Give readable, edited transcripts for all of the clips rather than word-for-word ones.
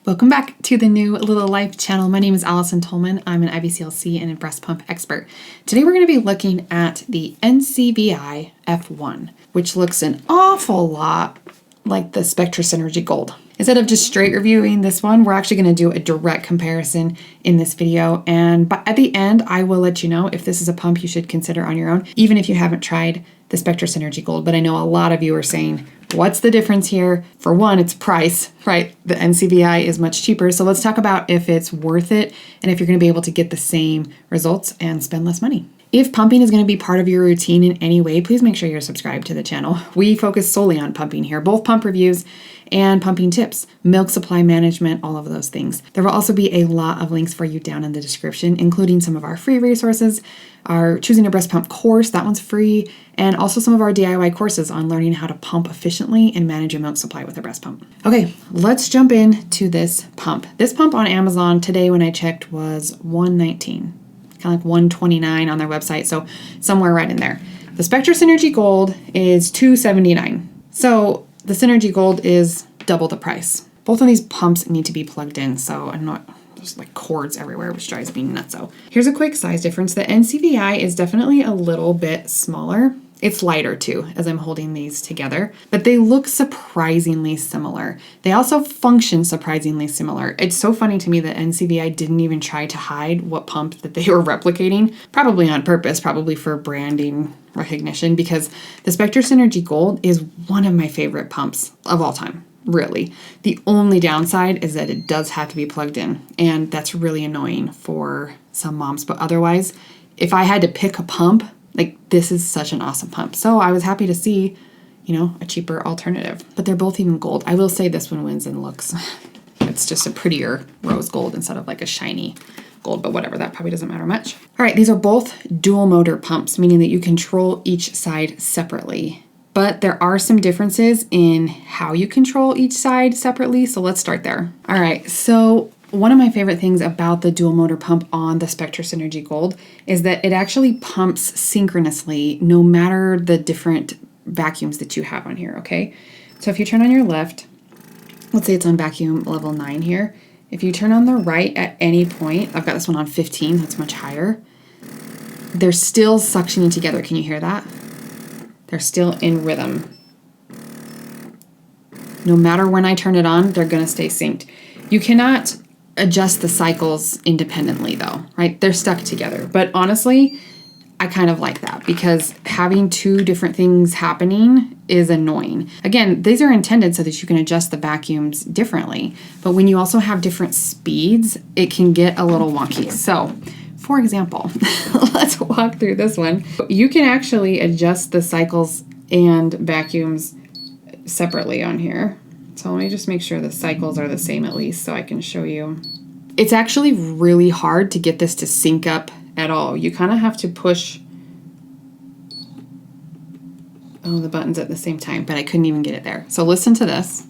Welcome back to the New Little Life channel. My name is Allison Tolman. I'm an IBCLC and a breast pump expert. Today we're going to be looking at the NCVI F1, which looks an awful lot like the Spectra Synergy Gold. Instead of just straight reviewing this one, we're actually going to do a direct comparison in this video. And at the end, I will let you know if this is a pump you should consider on your own, even if you haven't tried the Spectra Synergy Gold. But I know a lot of you are saying, what's the difference here? For one, it's price, right? The NCVI is much cheaper. So let's talk about if it's worth it and if you're going to be able to get the same results and spend less money. If pumping is going to be part of your routine in any way, please make sure you're subscribed to the channel. We focus solely on pumping here, both pump reviews and pumping tips, milk supply management, all of those things. There will also be a lot of links for you down in the description, including some of our free resources, our Choosing a Breast Pump course, that one's free, and also some of our DIY courses on learning how to pump efficiently and manage your milk supply with a breast pump. Okay, let's jump into this pump. This pump on Amazon today when I checked was $119. Kind of like $129 on their website, so somewhere right in there. The Spectra Synergy Gold is $279. So the Synergy Gold is double the price. Both of these pumps need to be plugged in, so I'm not, there's like cords everywhere, which drives me nuts. So here's a quick size difference. The NCVI is definitely a little bit smaller. It's lighter too, as I'm holding these together, but they look surprisingly similar. They also function surprisingly similar. It's so funny to me that NCVI didn't even try to hide what pump that they were replicating, probably on purpose, probably for branding recognition, because the Spectra Synergy Gold is one of my favorite pumps of all time, really. The only downside is that it does have to be plugged in, and that's really annoying for some moms, but otherwise, if I had to pick a pump, like, this is such an awesome pump. So I was happy to see, a cheaper alternative. But they're both even gold. I will say this one wins in looks. It's just a prettier rose gold instead of like a shiny gold, but whatever, that probably doesn't matter much. All right, these are both dual motor pumps, meaning that you control each side separately. But there are some differences in how you control each side separately, so let's start there. All right, so one of my favorite things about the dual motor pump on the Spectra Synergy Gold is that it actually pumps synchronously no matter the different vacuums that you have on here, okay? So if you turn on your left, let's say it's on vacuum level 9 here. If you turn on the right at any point, I've got this one on 15, that's much higher. They're still suctioning together. Can you hear that? They're still in rhythm. No matter when I turn it on, they're gonna stay synced. You cannot adjust the cycles independently though, right? They're stuck together. But honestly, I kind of like that because having two different things happening is annoying. Again, these are intended so that you can adjust the vacuums differently. But when you also have different speeds, it can get a little wonky. So, for example, let's walk through this one. You can actually adjust the cycles and vacuums separately on here. So let me just make sure the cycles are the same at least so I can show you. It's actually really hard to get this to sync up at all. You kind of have to push the buttons at the same time, but I couldn't even get it there. So listen to this.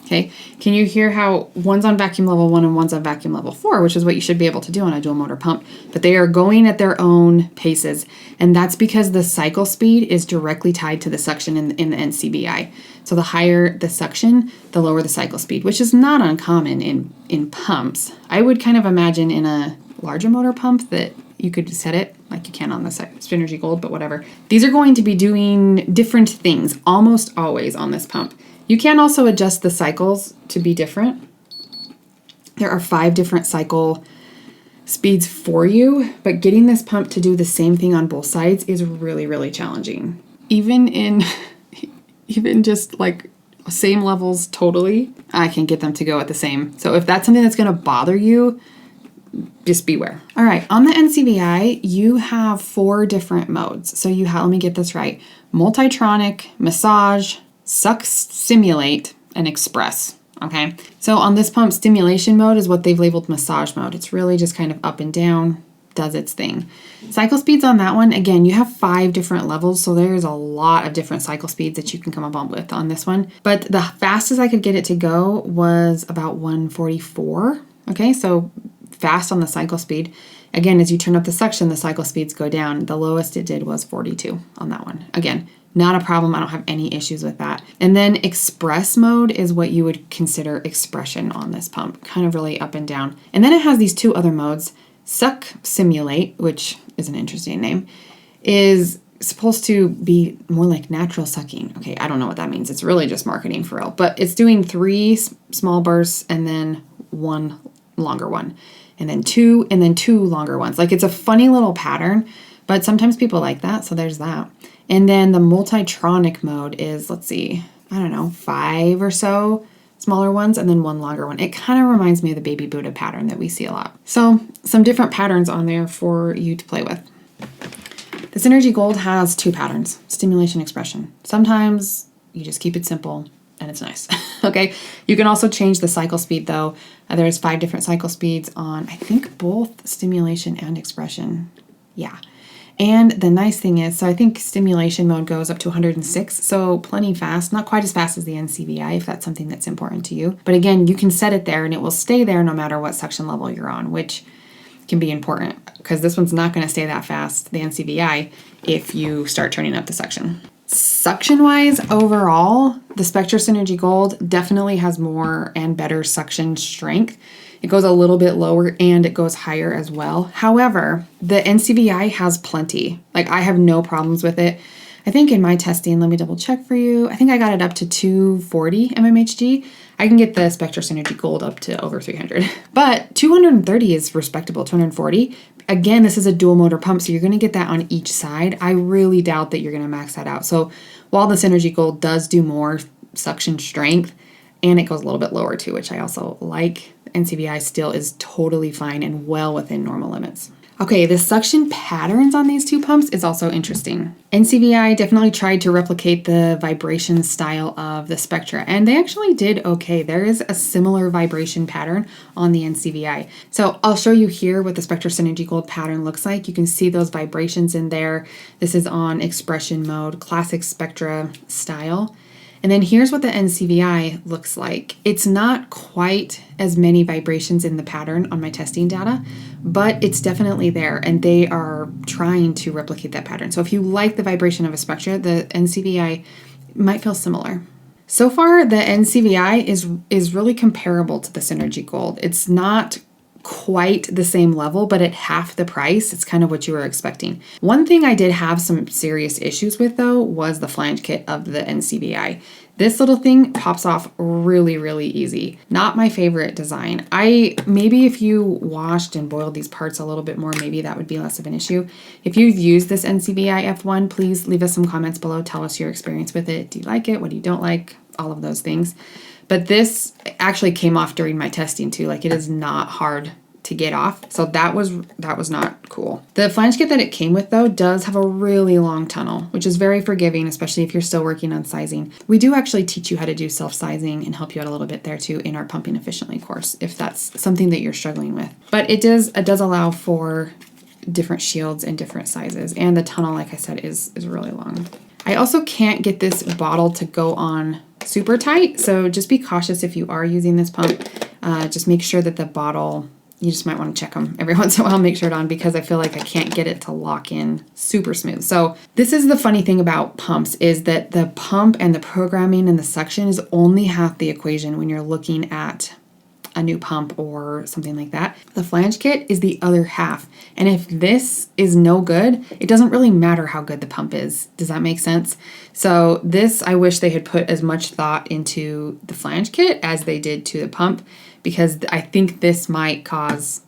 Okay, can you hear how one's on vacuum level 1 and one's on vacuum level 4, which is what you should be able to do on a dual motor pump, but they are going at their own paces, and that's because the cycle speed is directly tied to the suction in the NCVI. So the higher the suction, the lower the cycle speed, which is not uncommon in pumps. I would kind of imagine in a larger motor pump that you could set it like you can on the Synergy Gold, but whatever. These are going to be doing different things almost always on this pump. You can also adjust the cycles to be different. There are 5 different cycle speeds for you, but getting this pump to do the same thing on both sides is really, really challenging. Even just like same levels totally, I can get them to go at the same. So if that's something that's gonna bother you, just beware. All right, on the NCVI, you have 4 different modes. So you have, let me get this right, multitronic, massage, suck, simulate, and express, okay? So on this pump, stimulation mode is what they've labeled massage mode. It's really just kind of up and down, does its thing. Cycle speeds on that one, again, you have 5 different levels, so there's a lot of different cycle speeds that you can come up with on this one. But the fastest I could get it to go was about 144, okay? So fast on the cycle speed. Again, as you turn up the suction, the cycle speeds go down. The lowest it did was 42 on that one. Again, Not a problem. I don't have any issues with that. And then express mode is what you would consider expression on this pump, kind of really up and down. And then it has these two other modes. Suck Simulate, which is an interesting name, is supposed to be more like natural sucking. Okay, I don't know what that means. It's really just marketing for real. But it's doing 3 small bursts and then 1 longer one. And then 2 longer ones. Like, it's a funny little pattern, but sometimes people like that, so there's that. And then the multitronic mode is, let's see, I don't know, 5 or so smaller ones and then 1 longer one. It kind of reminds me of the Baby Buddha pattern that we see a lot. So some different patterns on there for you to play with. The Synergy Gold has 2 patterns, stimulation, expression. Sometimes you just keep it simple and it's nice. Okay. You can also change the cycle speed though. There's 5 different cycle speeds on, I think, both stimulation and expression. Yeah. And the nice thing is, so I think stimulation mode goes up to 106, so plenty fast, not quite as fast as the NCVI if that's something that's important to you. But again, you can set it there and it will stay there no matter what suction level you're on, which can be important because this one's not going to stay that fast, the NCVI, if you start turning up the suction. Suction-wise, overall, the Spectra Synergy Gold definitely has more and better suction strength. It goes a little bit lower and it goes higher as well. However, the NCVI has plenty. Like, I have no problems with it. I think in my testing, let me double check for you. I think I got it up to 240 mmHg. I can get the Spectra Synergy Gold up to over 300. But 230 is respectable, 240. Again, this is a dual motor pump, so you're going to get that on each side. I really doubt that you're going to max that out. So while the Synergy Gold does do more suction strength, and it goes a little bit lower too, which I also like, NCVI still is totally fine and well within normal limits. Okay, the suction patterns on these 2 pumps is also interesting. NCVI definitely tried to replicate the vibration style of the Spectra, and they actually did okay. There is a similar vibration pattern on the NCVI. So I'll show you here what the Spectra Synergy Gold pattern looks like. You can see those vibrations in there. This is on expression mode, classic Spectra style. And then here's what the NCVI looks like. It's not quite as many vibrations in the pattern on my testing data, but it's definitely there, and they are trying to replicate that pattern. So if you like the vibration of a Spectra, the NCVI might feel similar. So far, the NCVI is really comparable to the Synergy Gold. It's not quite the same level, but at half the price, it's kind of what you were expecting. One thing I did have some serious issues with though was the flange kit of the NCVI. This little thing pops off really, really easy. Not my favorite design. Maybe if you washed and boiled these parts a little bit more, maybe that would be less of an issue. If you've used this NCVI F1, please leave us some comments below. Tell us your experience with it. Do you like it? What do you don't like? All of those things. But this actually came off during my testing too. Like, it is not hard to get off. So that was not cool. The flange kit that it came with though does have a really long tunnel, which is very forgiving, especially if you're still working on sizing. We do actually teach you how to do self-sizing and help you out a little bit there too in our Pumping Efficiently course, if that's something that you're struggling with. But it does allow for different shields and different sizes. And the tunnel, like I said, is really long. I also can't get this bottle to go on super tight, so just be cautious if you are using this pump. Just make sure that the bottle, you just might want to check them every once in a while, make sure it on, because I feel like I can't get it to lock in super smooth. So this is the funny thing about pumps, is that the pump and the programming and the suction is only half the equation when you're looking at a new pump or something like that. The flange kit is the other half. And if this is no good, it doesn't really matter how good the pump is. Does that make sense? So this, I wish they had put as much thought into the flange kit as they did to the pump, because I think this might cause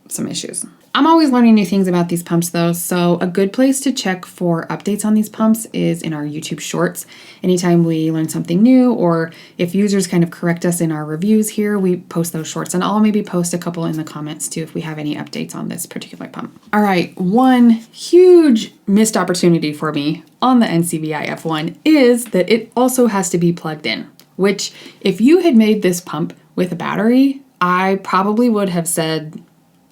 some issues. I'm always learning new things about these pumps though, so a good place to check for updates on these pumps is in our YouTube shorts. Anytime we learn something new, or if users kind of correct us in our reviews here, we post those shorts, and I'll maybe post a couple in the comments too if we have any updates on this particular pump. All right, one huge missed opportunity for me on the NCVI F1 is that it also has to be plugged in, which if you had made this pump with a battery, I probably would have said,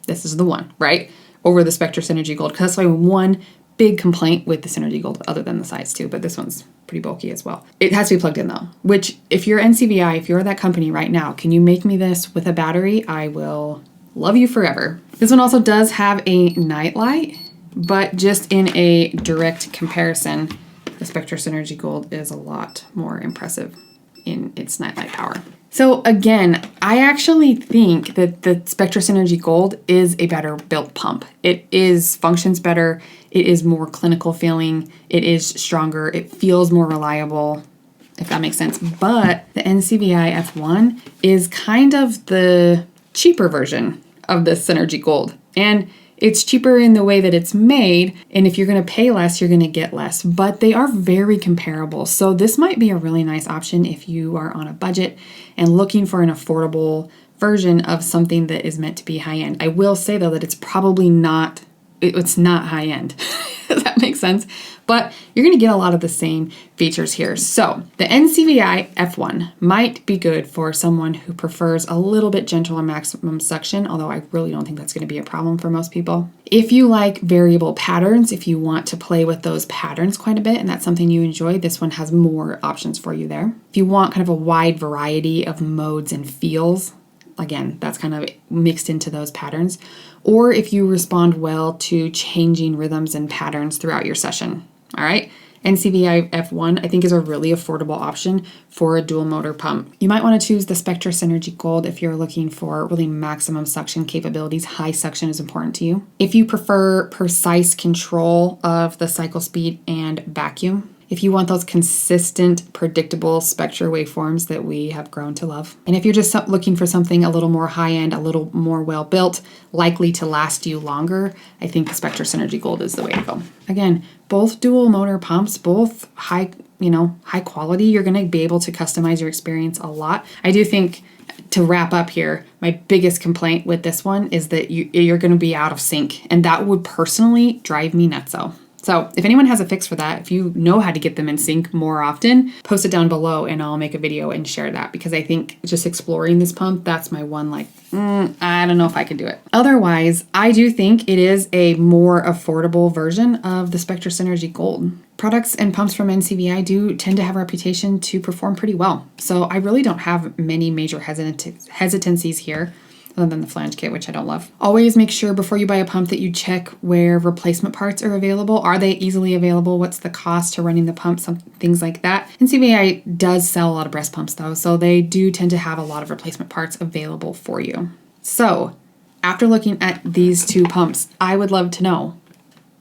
this is the one, right? Over the Spectra Synergy Gold. Because that's my one big complaint with the Synergy Gold, other than the size too, but this one's pretty bulky as well. It has to be plugged in though, which if you're NCVI, if you're that company right now, can you make me this with a battery? I will love you forever. This one also does have a night light, but just in a direct comparison, the Spectra Synergy Gold is a lot more impressive in its nightlight power. So again, I actually think that the Spectra Synergy Gold is a better built pump. It functions better, it is more clinical feeling, it is stronger, it feels more reliable, if that makes sense. But the NCVI F1 is kind of the cheaper version of the Synergy Gold. And it's cheaper in the way that it's made, and if you're going to pay less, you're going to get less, but they are very comparable. So this might be a really nice option if you are on a budget and looking for an affordable version of something that is meant to be high-end. I will say, though, that it's probably not, it's not high-end. Does that make sense? But you're going to get a lot of the same features here. So the NCVI F1 might be good for someone who prefers a little bit gentler maximum suction, although I really don't think that's going to be a problem for most people. If you like variable patterns, if you want to play with those patterns quite a bit and that's something you enjoy, this one has more options for you there. If you want kind of a wide variety of modes and feels, again, that's kind of mixed into those patterns. Or if you respond well to changing rhythms and patterns throughout your session. All right, NCVI F1 I think is a really affordable option for a dual motor pump. You might want to choose the Spectra Synergy Gold if you're looking for really maximum suction capabilities. High suction is important to you. If you prefer precise control of the cycle speed and vacuum. If you want those consistent, predictable Spectra waveforms that we have grown to love. And if you're just looking for something a little more high-end, a little more well-built, likely to last you longer, I think the Spectra Synergy Gold is the way to go. Again, both dual motor pumps, both high quality. You're going to be able to customize your experience a lot. I do think, to wrap up here, my biggest complaint with this one is that you're going to be out of sync, and that would personally drive me nutso. So if anyone has a fix for that, if you know how to get them in sync more often, post it down below and I'll make a video and share that, because I think just exploring this pump, that's my one I don't know if I can do it. Otherwise, I do think it is a more affordable version of the Spectra Synergy Gold. Products and pumps from NCVI do tend to have a reputation to perform pretty well. So I really don't have many major hesitancies here, other than the Flange Kit, which I don't love. Always make sure before you buy a pump that you check where replacement parts are available. Are they easily available? What's the cost to running the pump? Some things like that. NCVI does sell a lot of breast pumps though, so they do tend to have a lot of replacement parts available for you. So after looking at these two pumps, I would love to know,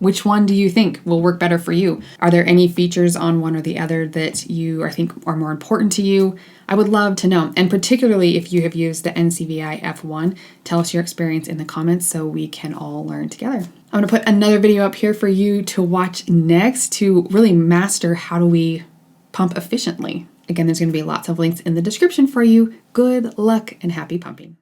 which one do you think will work better for you? Are there any features on one or the other that you think are more important to you? I would love to know. And particularly if you have used the NCVI F1, tell us your experience in the comments so we can all learn together. I'm going to put another video up here for you to watch next to really master how do we pump efficiently. Again, there's going to be lots of links in the description for you. Good luck and happy pumping.